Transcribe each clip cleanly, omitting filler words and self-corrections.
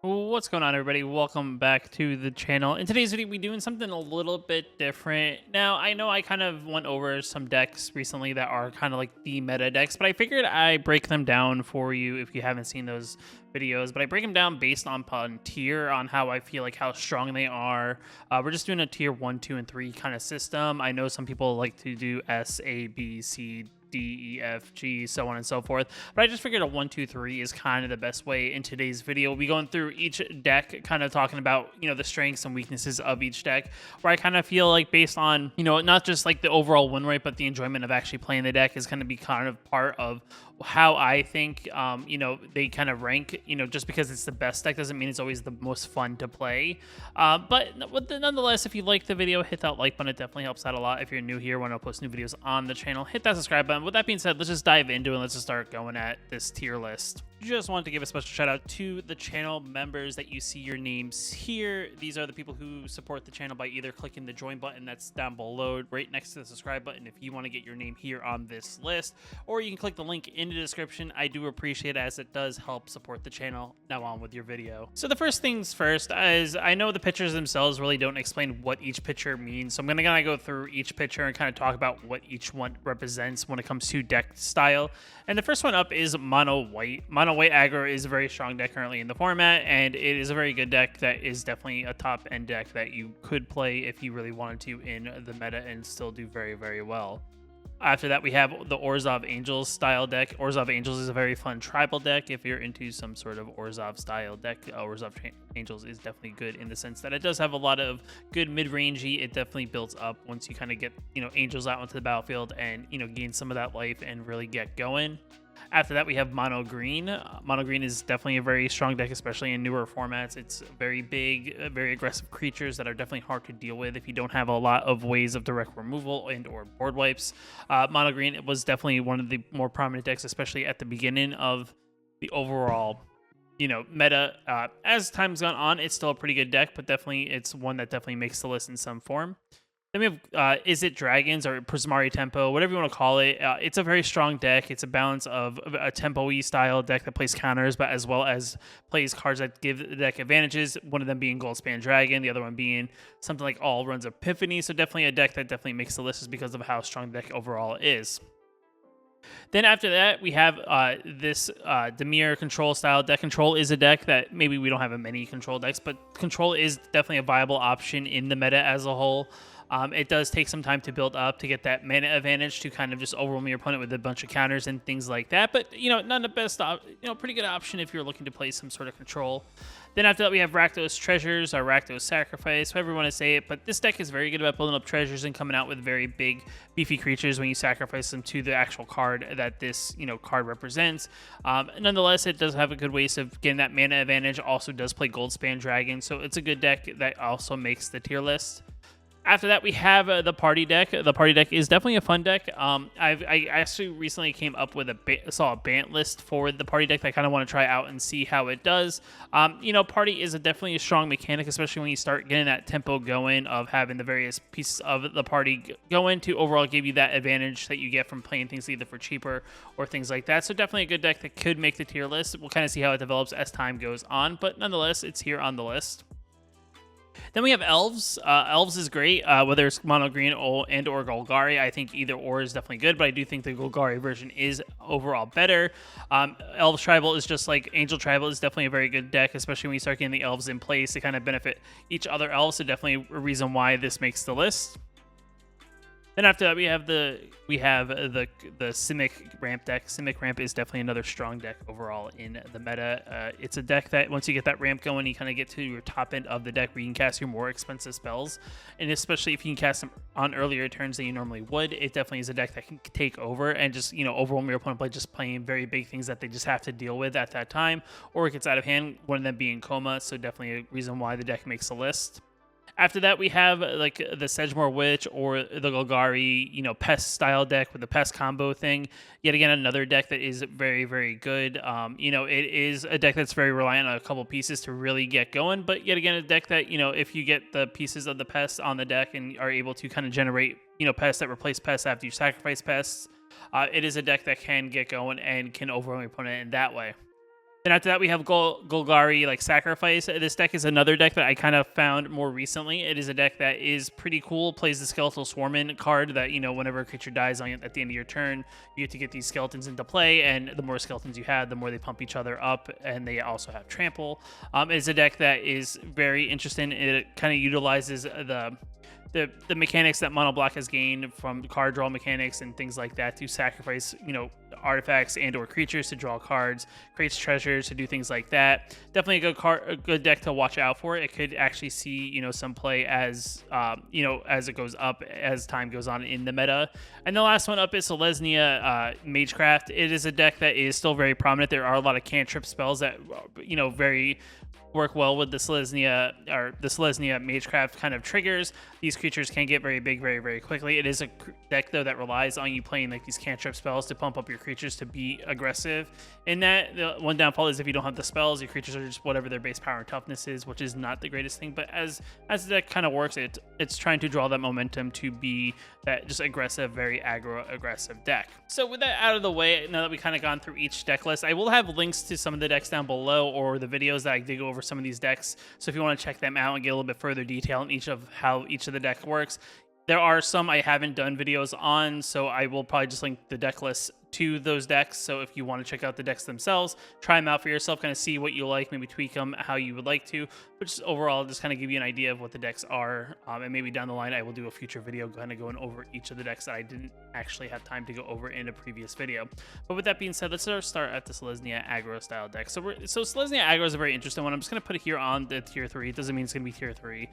What's going on, everybody? Welcome back to the channel. In today's video, we're doing something a little bit different. Now, I know I kind of went over some decks recently that are kind of like the meta decks, but I figured I break them down for you if you haven't seen those videos. But I break them down based on tier, on how I feel like how strong they are. We're just doing a tier 1, 2, and 3 kind of system. I know some people like to do S, A, B, C, D, E, F, G, so on and so forth. But I just figured a 1, 2, 3 is kind of the best way in today's video. We'll be going through each deck, kind of talking about, the strengths and weaknesses of each deck, where I kind of feel like based on, not just like the overall win rate, but the enjoyment of actually playing the deck is going to be kind of part of how I think, they kind of rank. Just because it's the best deck doesn't mean it's always the most fun to play. But nonetheless, if you like the video, hit that like button. It definitely helps out a lot. If you're new here, when I post new videos on the channel, hit that subscribe button. With that being said, let's just dive into it and let's just start going at this tier list. Just wanted to give a special shout out to the channel members that you see your names here. These are the people who support the channel by either clicking the join button that's down below right next to the subscribe button if you want to get your name here on this list, or you can click the link in the description. I do appreciate it, as it does help support the channel. Now on with your video. So the first things first is, I know the pictures themselves really don't explain what each picture means, so I'm gonna go through each picture and kind of talk about what each one represents when it comes to deck style. And the first one up is mono white. Mono white aggro is a very strong deck currently in the format, and it is a very good deck that is definitely a top end deck that you could play if you really wanted to in the meta and still do very, very well. After that, we have the Orzhov Angels style deck. Orzhov Angels is a very fun tribal deck. If you're into some sort of Orzhov style deck, Orzhov Angels is definitely good in the sense that it does have a lot of good mid-rangey. It definitely builds up once you kind of get, Angels out onto the battlefield and, gain some of that life and really get going. After that, we have Mono Green. Mono Green is definitely a very strong deck, especially in newer formats. It's very big, very aggressive creatures that are definitely hard to deal with if you don't have a lot of ways of direct removal and or board wipes. Mono Green was definitely one of the more prominent decks, especially at the beginning of the overall meta. As time's gone on, it's still a pretty good deck, but definitely it's one that definitely makes the list in some form. Then we have Is It Dragons or Prismari Tempo, whatever you want to call it. It's a very strong deck. It's a balance of a tempo-y style deck that plays counters, but as well as plays cards that give the deck advantages, one of them being Goldspan Dragon, the other one being something like All Runs Epiphany. So definitely a deck that definitely makes the list just because of how strong the deck overall is. Then after that, we have this Demir Control style deck. Control is a deck that maybe we don't have many control decks, but Control is definitely a viable option in the meta as a whole. It does take some time to build up to get that mana advantage to kind of just overwhelm your opponent with a bunch of counters and things like that. But, not the best, pretty good option if you're looking to play some sort of control. Then after that, we have Rakdos Treasures or Rakdos Sacrifice, however you want to say it. But this deck is very good about building up treasures and coming out with very big, beefy creatures when you sacrifice them to the actual card that this, card represents. Nonetheless, it does have a good ways of getting that mana advantage. Also does play Goldspan Dragon, so it's a good deck that also makes the tier list. After that, we have the party deck. The party deck is definitely a fun deck. I actually recently came up with saw a Bant list for the party deck that I kind of want to try out and see how it does. Party is definitely a strong mechanic, especially when you start getting that tempo going of having the various pieces of the party going to overall give you that advantage that you get from playing things either for cheaper or things like that. So definitely a good deck that could make the tier list. We'll kind of see how it develops as time goes on, but nonetheless, it's here on the list. Then we have Elves. Elves is great, whether it's Mono Green or Golgari. I think either or is definitely good, but I do think the Golgari version is overall better. Elves Tribal is just like Angel Tribal is definitely a very good deck, especially when you start getting the Elves in place to kind of benefit each other Elves. So definitely a reason why this makes the list. Then after that, we have the Simic Ramp deck. Simic Ramp is definitely another strong deck overall in the meta. It's a deck that once you get that ramp going, you kind of get to your top end of the deck where you can cast your more expensive spells. And especially if you can cast them on earlier turns than you normally would, it definitely is a deck that can take over and just, overwhelm your opponent by just playing very big things that they just have to deal with at that time. Or it gets out of hand, one of them being Coma. So definitely a reason why the deck makes a list. After that, we have like the Sedgemoor Witch or the Golgari, Pest style deck with the Pest combo thing. Yet again, another deck that is very, very good. It is a deck that's very reliant on a couple pieces to really get going. But yet again, a deck that, if you get the pieces of the Pest on the deck and are able to kind of generate, pests that replace pests after you sacrifice pests, it is a deck that can get going and can overwhelm your opponent in that way. Then after that, we have Golgari like Sacrifice. This deck is another deck that I kind of found more recently. It is a deck that is pretty cool. Plays the Skeletal Swarm card that, you know, whenever a creature dies at the end of your turn, you get to get these skeletons into play, and the more skeletons you have, the more they pump each other up, and they also have trample. It's a deck that is very interesting. It kind of utilizes the mechanics that mono black has gained from card draw mechanics and things like that to sacrifice, you know, artifacts and or creatures to draw cards, creates treasures to do things like that. Definitely a good deck to watch out for. It could actually see, you know, some play as you know, as it goes up, as time goes on in the meta. And the last one up is Selesnya Magecraft. It is a deck that is still very prominent. There are a lot of cantrip spells that, you know, work well with the Selesnya Magecraft kind of triggers. These creatures can get very big very, very quickly. It is a deck, though, that relies on you playing like these cantrip spells to pump up your creatures to be aggressive. And that the one downfall is if you don't have the spells, your creatures are just whatever their base power and toughness is, which is not the greatest thing. But as the deck kind of works, it's trying to draw that momentum to be that just aggressive, very aggro aggressive deck. So with that out of the way, now that we kind of gone through each deck list, I will have links to some of the decks down below, or the videos that I did go over some of these decks. So if you want to check them out and get a little bit further detail in each of how each of the deck works, there are some I haven't done videos on, so I will probably just link the deck list to those decks. So if you want to check out the decks themselves, try them out for yourself, kind of see what you like, maybe tweak them how you would like to, but just overall just kind of give you an idea of what the decks are. And maybe down the line I will do a future video kind of going over each of the decks that I didn't actually have time to go over in a previous video. But with that being said, let's start at the Selesnya Aggro style deck. So Selesnya Aggro is a very interesting one. I'm just going to put it here on the tier 3. It doesn't mean it's going to be tier 3.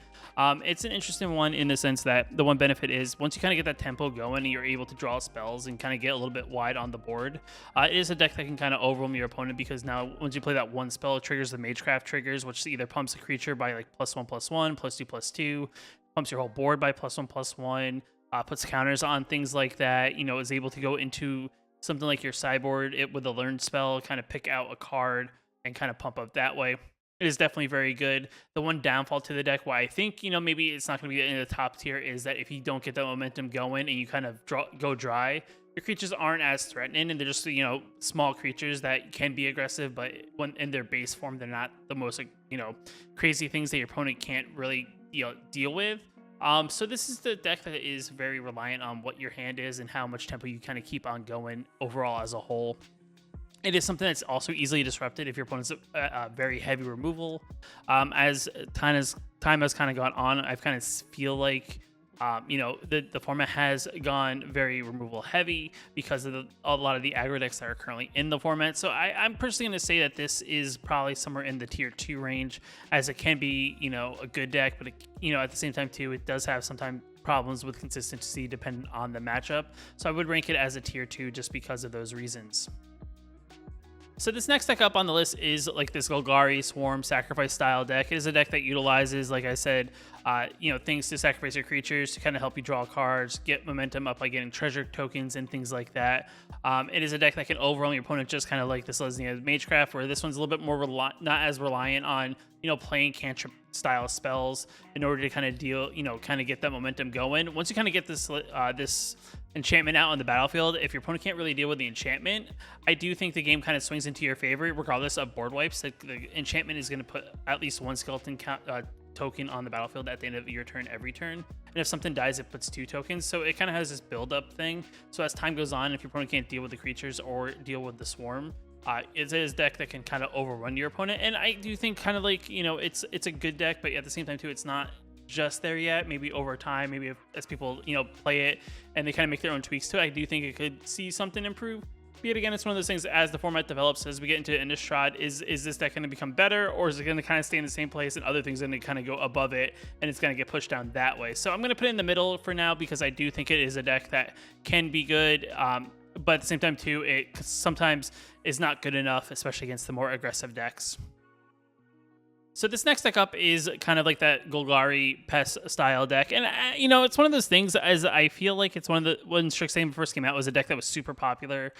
It's an interesting one in the sense that the one benefit is once you kind of get that tempo going and you're able to draw spells and kind of get a little bit wide on the board, it is a deck that can kind of overwhelm your opponent, because now once you play that one spell, it triggers the Magecraft triggers, which either pumps a creature by like +1/+1, +2/+2, pumps your whole board by +1/+1, puts counters on things like that, you know, is able to go into something like your sideboard with a learned spell, kind of pick out a card and kind of pump up that way. It is definitely very good. The one downfall to the deck, why I think, you know, maybe it's not going to be in the top tier, is that if you don't get that momentum going and you kind of go dry, your creatures aren't as threatening, and they're just, you know, small creatures that can be aggressive, but when in their base form, they're not the most, you know, crazy things that your opponent can't really, you know, deal with. So this is the deck that is very reliant on what your hand is and how much tempo you kind of keep on going overall as a whole. It is something that's also easily disrupted if your opponent's very heavy removal. As time has kind of gone on, I've kind of feel like you know, the format has gone very removal heavy because of a lot of the aggro decks that are currently in the format. So I'm personally going to say that this is probably somewhere in the tier 2 range, as it can be, you know, a good deck, but it, you know, at the same time too, it does have sometimes problems with consistency depending on the matchup. So I would rank it as a tier 2 just because of those reasons. So this next deck up on the list is like this Golgari Swarm Sacrifice style deck. It is a deck that utilizes, like I said, you know, things to sacrifice your creatures to kind of help you draw cards, get momentum up by getting treasure tokens and things like that. It is a deck that can overwhelm your opponent, just kind of like this Selesnya Magecraft, where this one's a little bit more not as reliant on, you know, playing cantrip style spells in order to kind of deal, you know, kind of get that momentum going. Once you kind of get this this enchantment out on the battlefield, if your opponent can't really deal with the enchantment, I do think the game kind of swings into your favor regardless of board wipes. The enchantment is going to put at least one skeleton token on the battlefield at the end of your turn every turn, and if something dies, it puts 2 tokens. So it kind of has this build up thing. So as time goes on, if your opponent can't deal with the creatures or deal with the swarm, it's a deck that can kind of overrun your opponent. And I do think kind of like, you know, it's a good deck, but at the same time too, it's not just there yet. Maybe over time, maybe as people, you know, play it and they kind of make their own tweaks to it, I do think it could see something improve. But yet again, it's one of those things, as the format develops, as we get into Innistrad, is this deck going to become better, or is it going to kind of stay in the same place and other things are going to kind of go above it and it's going to get pushed down that way? So I'm going to put it in the middle for now, because I do think it is a deck that can be good, but at the same time too, it sometimes is not good enough, especially against the more aggressive decks. So this next deck up is kind of like that Golgari Pests style deck. And, you know, it's one of those things, as I feel like it's one of the, when Strixhaven first came out, it was a deck that was super popular.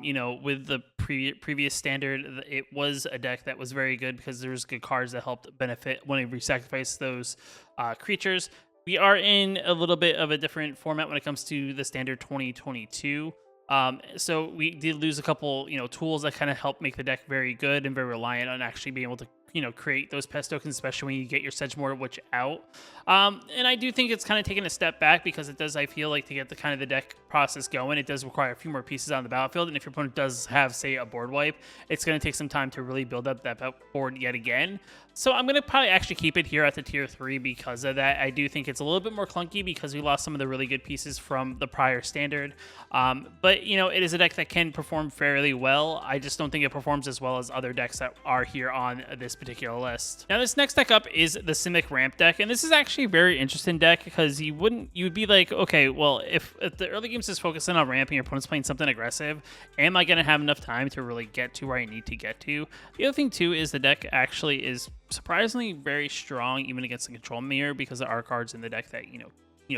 You know, with the previous standard, it was a deck that was very good because there was good cards that helped benefit whenever you sacrifice those creatures. We are in a little bit of a different format when it comes to the standard 2022. So we did lose a couple, tools that kind of help make the deck very good and very reliant on actually being able to, create those pest tokens, especially when you get your Sedgemoor Witch out. And I do think it's kind of taking a step back because it does, I feel like, to get the kind of the deck process going, it does require a few more pieces on the battlefield. And if your opponent does have, say, a board wipe, it's going to take some time to really build up that board yet again. So I'm going to probably actually keep it here at the tier 3 because of that. I do think it's a little bit more clunky because we lost some of the really good pieces from the prior standard. But, it is a deck that can perform fairly well. I just don't think it performs as well as other decks that are here on this particular list. Now, this next deck up is the Simic Ramp deck, and this is actually a very interesting deck because you would be like, okay, well, if the early game's just focusing on ramp and your opponent's playing something aggressive, am I going to have enough time to really get to where I need to get to? The other thing, too, is the deck actually is surprisingly very strong even against the control mirror because there are cards in the deck that,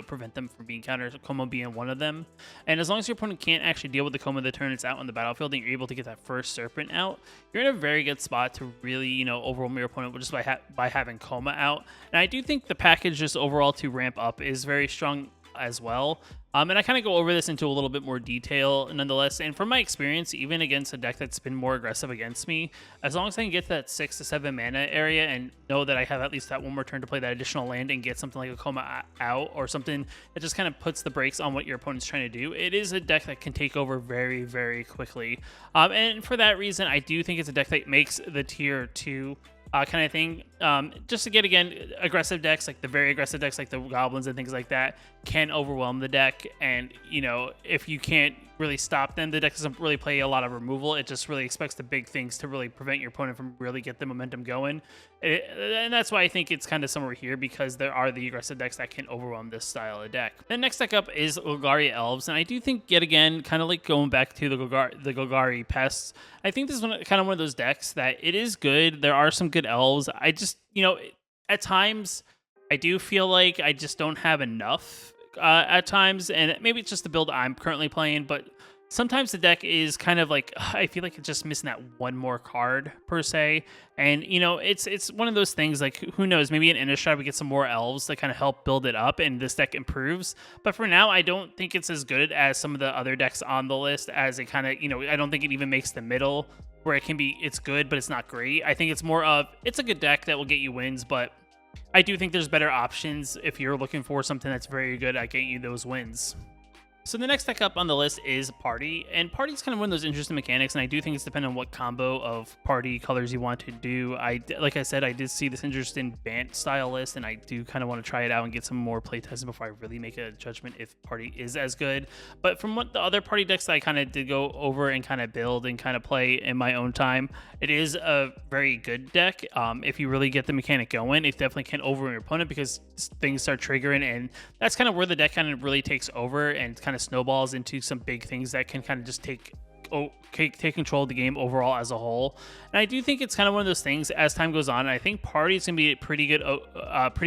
prevent them from being countered, Coma being one of them. And as long as your opponent can't actually deal with the Coma the turn it's out on the battlefield and you're able to get that first Serpent out, you're in a very good spot to really, overwhelm your opponent just by having Coma out. And I do think the package just overall to ramp up is very strong as well. And I kind of go over this into a little bit more detail nonetheless. And from my experience, even against a deck that's been more aggressive against me, as long as I can get that 6 to 7 mana area and know that I have at least that one more turn to play that additional land and get something like a Coma out or something that just kind of puts the brakes on what your opponent's trying to do, it is a deck that can take over very, very quickly. And for that reason, I do think it's a deck that makes the tier 2 kind of thing. Just to get, again, aggressive decks, like the very aggressive decks like the Goblins and things like that, can overwhelm the deck. And, if you can't really stop them, the deck doesn't really play a lot of removal. It just really expects the big things to really prevent your opponent from really get the momentum going. And that's why I think it's kind of somewhere here, because there are the aggressive decks that can overwhelm this style of deck. The next deck up is Golgari Elves, and I do think, yet again, kind of like going back to the Golgari Pests, I think this is kind of one of those decks that it is good. There are some good elves. I just, at times, I do feel like I just don't have enough at times, and maybe it's just the build I'm currently playing, but sometimes the deck is kind of like, I feel like it's just missing that one more card per se. And, it's one of those things like, who knows, maybe in Innistrad we get some more elves that kind of help build it up and this deck improves. But for now, I don't think it's as good as some of the other decks on the list, as it kind of, I don't think it even makes the middle where it's good, but it's not great. I think it's more of, it's a good deck that will get you wins, but I do think there's better options if you're looking for something that's very good at getting you those wins. So the next deck up on the list is Party, and Party is kind of one of those interesting mechanics, and I do think it's dependent on what combo of Party colors you want to do. Like I said, I did see this interesting Bant style list, and I do kind of want to try it out and get some more playtesting before I really make a judgment if Party is as good. But from what the other Party decks that I kind of did go over and kind of build and kind of play in my own time, it is a very good deck. If you really get the mechanic going, it definitely can overwhelm your opponent because things start triggering, and that's kind of where the deck kind of really takes over and kind of snowballs into some big things that can kind of just take control of the game overall as a whole. And I do think it's kind of one of those things as time goes on. I think Party is going to be a pretty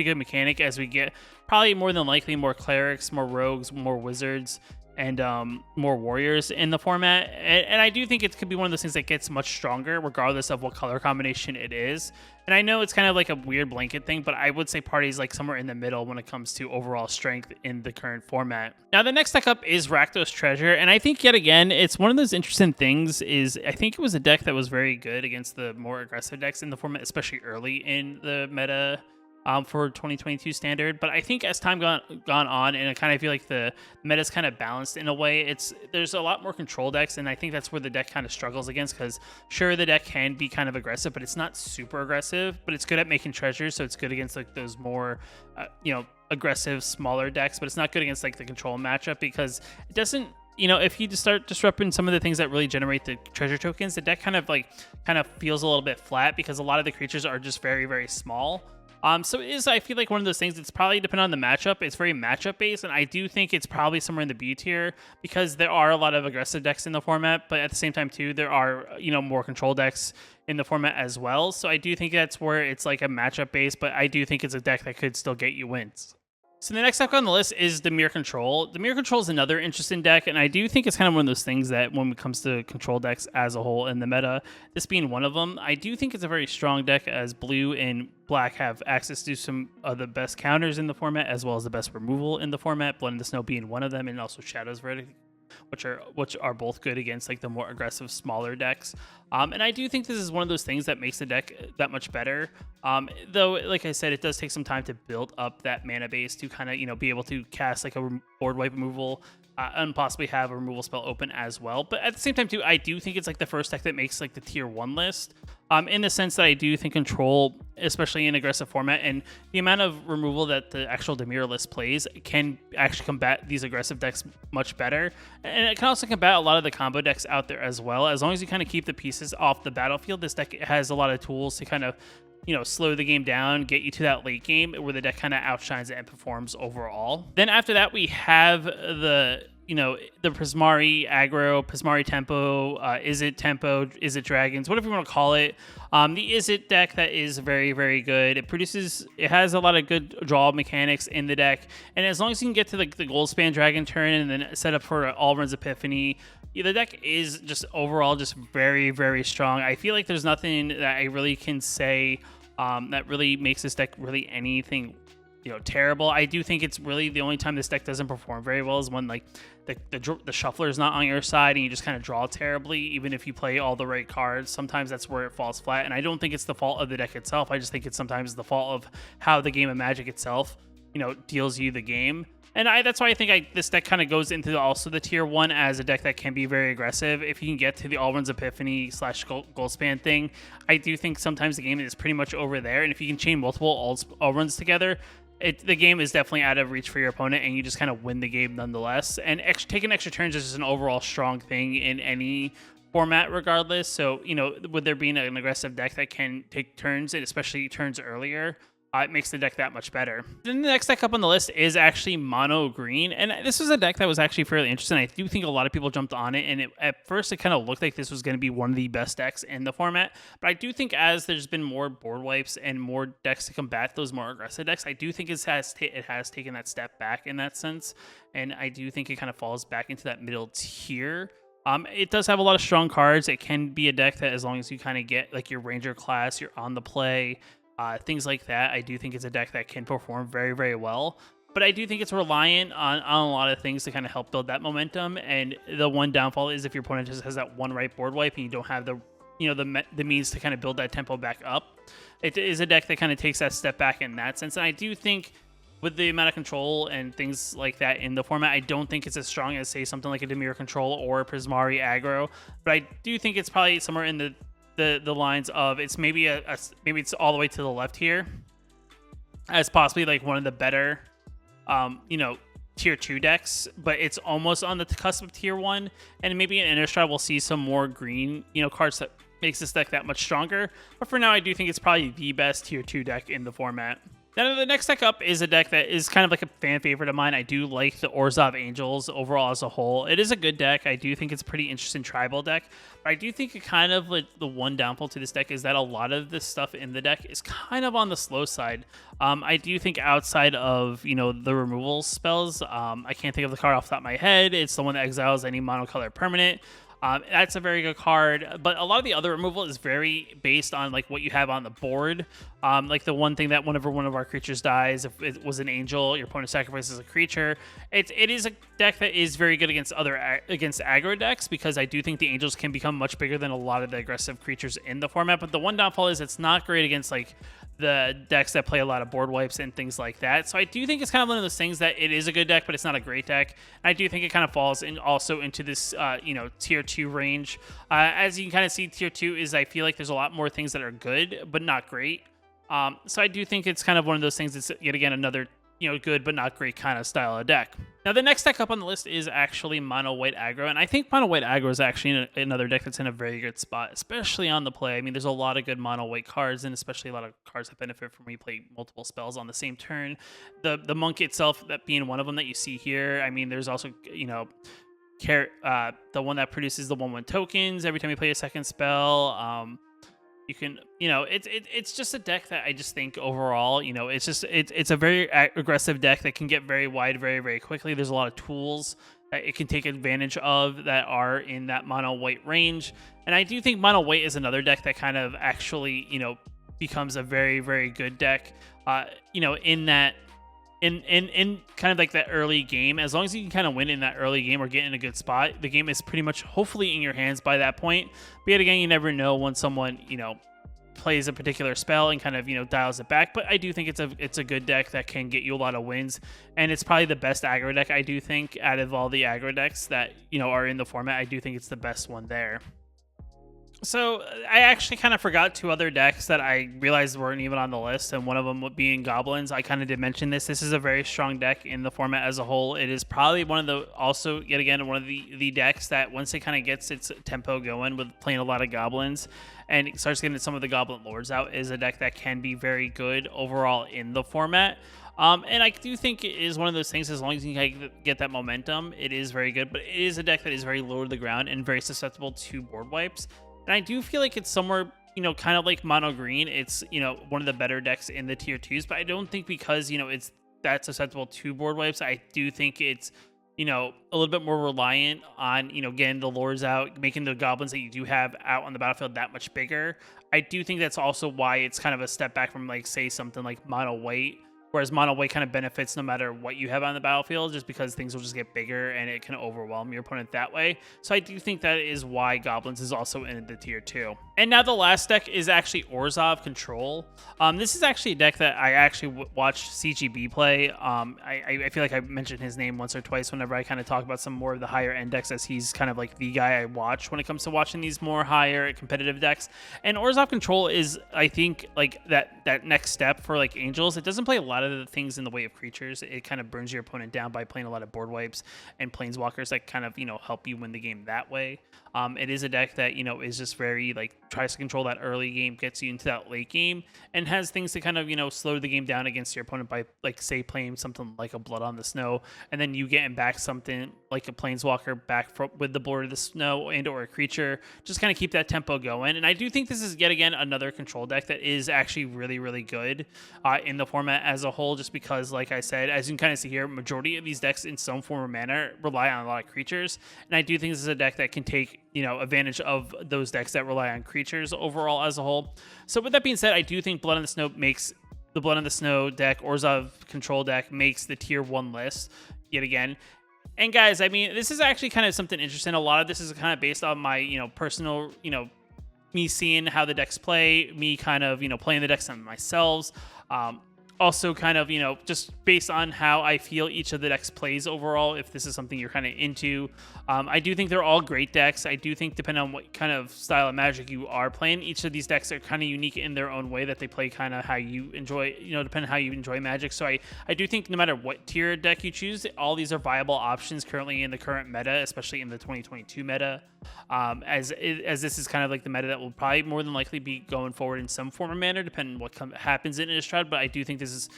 good mechanic as we get probably more than likely more clerics, more rogues, more wizards, and more warriors in the format. And I do think it could be one of those things that gets much stronger regardless of what color combination it is. And I know it's kind of like a weird blanket thing, but I would say Party is like somewhere in the middle when it comes to overall strength in the current format. Now, the next deck up is Rakdos Treasure, and I think, yet again, it's one of those interesting things is I think it was a deck that was very good against the more aggressive decks in the format, especially early in the meta. For 2022 standard, but I think as time gone on, and I kind of feel like the meta's kind of balanced in a way, there's a lot more control decks, and I think that's where the deck kind of struggles against, because sure, the deck can be kind of aggressive, but it's not super aggressive, but it's good at making treasures, so it's good against like those more aggressive smaller decks, but it's not good against like the control matchup, because it doesn't, if you just start disrupting some of the things that really generate the treasure tokens, the deck kind of feels a little bit flat because a lot of the creatures are just very, very small. So it is, I feel like, one of those things. It's probably depending on the matchup. It's very matchup based, and I do think it's probably somewhere in the B tier because there are a lot of aggressive decks in the format, but at the same time too, there are more control decks in the format as well. So I do think that's where it's like a matchup base, but I do think it's a deck that could still get you wins. So the next deck on the list is Dimir Control. Dimir Control is another interesting deck, and I do think it's kind of one of those things that when it comes to control decks as a whole in the meta, this being one of them, I do think it's a very strong deck as blue and black have access to some of the best counters in the format as well as the best removal in the format, Blend the Snow being one of them, and also Shadow's Verdict which are both good against like the more aggressive smaller decks. And I do think this is one of those things that makes the deck that much better. Though, like I said, it does take some time to build up that mana base to kind of be able to cast like a board wipe removal. And possibly have a removal spell open as well. But at the same time, too, I do think it's like the first deck that makes like the tier 1 list. In the sense that I do think Control, especially in aggressive format, and the amount of removal that the actual Dimir list plays can actually combat these aggressive decks much better. And it can also combat a lot of the combo decks out there as well. As long as you kind of keep the pieces off the battlefield, this deck has a lot of tools to kind of slow the game down, get you to that late game where the deck kind of outshines it and performs overall. Then after that, we have the Prismari Aggro, Prismari Tempo, Is It Tempo, Is It Dragons, whatever you want to call it. The Is It deck that is very, very good. It has a lot of good draw mechanics in the deck. And as long as you can get to like the Goldspan Dragon turn and then set up for Alrund's Epiphany, the deck is just overall just very, very strong. I feel like there's nothing that I really can say that really makes this deck really anything terrible. I do think it's really the only time this deck doesn't perform very well is when like the shuffler is not on your side and you just kind of draw terribly. Even if you play all the right cards, sometimes that's where it falls flat. And I don't think it's the fault of the deck itself. I just think it's sometimes the fault of how the game of Magic itself deals you the game. And that's why I think this deck kind of goes into also the tier 1 as a deck that can be very aggressive. If you can get to the Alrund's Epiphany / Goldspan thing, I do think sometimes the game is pretty much over there. And if you can chain multiple Alrunds together, the game is definitely out of reach for your opponent, and you just kind of win the game nonetheless. And taking extra turns is just an overall strong thing in any format regardless. So, with there being an aggressive deck that can take turns, and especially turns earlier, it makes the deck that much better. Then the next deck up on the list is actually Mono Green. And this was a deck that was actually fairly interesting. I do think a lot of people jumped on it. And at first, it kind of looked like this was going to be one of the best decks in the format. But I do think as there's been more board wipes and more decks to combat those more aggressive decks, I do think it has taken that step back in that sense. And I do think it kind of falls back into that middle tier. It does have a lot of strong cards. It can be a deck that as long as you kind of get like your Ranger class, you're on the play, things like that, I do think it's a deck that can perform very, very well. But I do think it's reliant on a lot of things to kind of help build that momentum. And the one downfall is if your opponent just has that one right board wipe and you don't have the means to kind of build that tempo back up. It is a deck that kind of takes that step back in that sense. And I do think with the amount of control and things like that in the format, I don't think it's as strong as, say, something like a Dimir Control or Prismari Aggro. But I do think it's probably somewhere in the lines of it's maybe maybe it's all the way to the left here as possibly like one of the better tier 2 decks, but it's almost on the cusp of tier 1. And maybe in Innistrad we'll see some more green cards that makes this deck that much stronger. But for now, I do think it's probably the best tier 2 deck in the format. Then the next deck up is a deck that is kind of like a fan favorite of mine. I do like the Orzhov Angels overall as a whole. It is a good deck. I do think it's a pretty interesting tribal deck. But I do think it kind of like the one downfall to this deck is that a lot of this stuff in the deck is kind of on the slow side. I do think outside of, the removal spells, I can't think of the card off the top of my head. It's the one that exiles any monocolor permanent. That's a very good card, but a lot of the other removal is very based on like what you have on the board. Like the one thing that whenever one of our creatures dies, if it was an angel, your opponent sacrifices a creature. It is a deck that is very good against aggro decks, because I do think the angels can become much bigger than a lot of the aggressive creatures in the format. But the one downfall is it's not great against like the decks that play a lot of board wipes and things like that. So I do think it's kind of one of those things that it is a good deck, but it's not a great deck. And I do think it kind of falls in also into this, tier 2 range. As you can kind of see, tier 2 is, I feel like there's a lot more things that are good, but not great. So I do think it's kind of one of those things that's, yet again, another good but not great kind of style of deck. Now, the next deck up on the list is actually Mono White Aggro, and I think Mono White Aggro is actually another deck that's in a very good spot, especially on the play. I mean, there's a lot of good Mono White cards, and especially a lot of cards that benefit from when you play multiple spells on the same turn. The Monk itself, that being one of them that you see here. I mean, there's also, the one that produces the 1/1 tokens every time you play a second spell. You can, it's just a deck that I just think overall, it's a very aggressive deck that can get very wide very, very quickly. There's a lot of tools that it can take advantage of that are in that mono white range. And I do think mono white is another deck that kind of actually, becomes a very, very good deck, in in kind of like that early game, as long as you can kind of win in that early game or get in a good spot, the game is pretty much hopefully in your hands by that point. But yet again, you never know when someone, you know, plays a particular spell and kind of, you know, dials it back. But I do think it's a good deck that can get you a lot of wins, and it's probably the best aggro deck, I do think, out of all the aggro decks that, you know, are in the format. I do think it's the best one there. So I actually kind of forgot 2 other decks that I realized weren't even on the list, and one of them being Goblins. I kind of did mention this. This is a very strong deck in the format as a whole. It is probably one of the, also yet again, one of the decks that once it kind of gets its tempo going with playing a lot of Goblins and it starts getting some of the Goblin Lords out, is a deck that can be very good overall in the format. And I do think it is one of those things, as long as you can get that momentum, it is very good. But it is a deck that is very low to the ground and very susceptible to board wipes. And I do feel like it's somewhere, you know, kind of like mono green. It's, you know, one of the better decks in the tier 2s, but I don't think because, you know, it's that susceptible to board wipes, I do think it's, you know, a little bit more reliant on, you know, getting the lords out, making the goblins that you do have out on the battlefield that much bigger. I do think that's also why it's kind of a step back from, like, say, something like mono white, whereas mono white kind of benefits no matter what you have on the battlefield, just because things will just get bigger and it can overwhelm your opponent that way. So I do think that is why Goblins is also in the tier 2. And now the last deck is actually Orzhov Control. This is actually a deck that I actually watched CGB play. I feel like I mentioned his name once or twice whenever I kind of talk about some more of the higher end decks, as he's kind of like the guy I watch when it comes to watching these more higher competitive decks. And Orzhov Control is, I think, like that next step for like Angels. It doesn't play a lot of the things in the way of creatures. It kind of burns your opponent down by playing a lot of board wipes and planeswalkers that kind of, you know, help you win the game that way. It is a deck that, you know, is just very, like, tries to control that early game, gets you into that late game, and has things to kind of, you know, slow the game down against your opponent by, like, say, playing something like a Blood on the Snow, and then you getting back something like a planeswalker back with the Blood of the Snow and or a creature, just kind of keep that tempo going. And I do think this is, yet again, another control deck that is actually really, really good in the format as a whole, just because, like I said, as you can kind of see here, majority of these decks in some form or manner rely on a lot of creatures, and I do think this is a deck that can take, you know, advantage of those decks that rely on creatures overall as a whole. So with that being said, I do think Blood on the Snow makes the Blood on the Snow deck, Orzhov Control deck, makes the tier 1 list yet again. And guys, I mean, this is actually kind of something interesting. A lot of this is kind of based on my, you know, personal, you know, me seeing how the decks play, me kind of, you know, playing the decks on myself. Also kind of, you know, just based on how I feel each of the decks plays overall, if this is something you're kind of into. I do think they're all great decks. I do think depending on what kind of style of Magic you are playing, each of these decks are kind of unique in their own way, that they play kind of how you enjoy, you know, depending on how you enjoy Magic. So I do think no matter what tier deck you choose, all these are viable options currently in the current meta, especially in the 2022 meta. As this is kind of like the meta that will probably more than likely be going forward in some form or manner, depending on what happens in Innistrad. But I do think this is,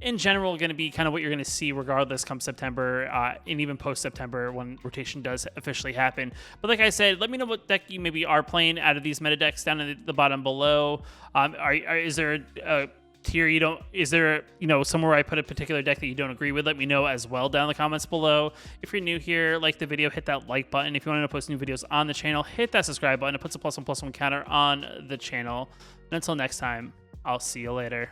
in general, going to be kind of what you're going to see regardless come September, and even post-September when rotation does officially happen. But like I said, let me know what deck you maybe are playing out of these meta decks down in the bottom below. Is there a tier you don't, is there, you know, somewhere I put a particular deck that you don't agree with? Let me know as well down in the comments below. If you're new here, like the video, hit that like button. If you want to post new videos on the channel, hit that subscribe button. It puts a +1+1 counter on the channel. And until next time, I'll see you later.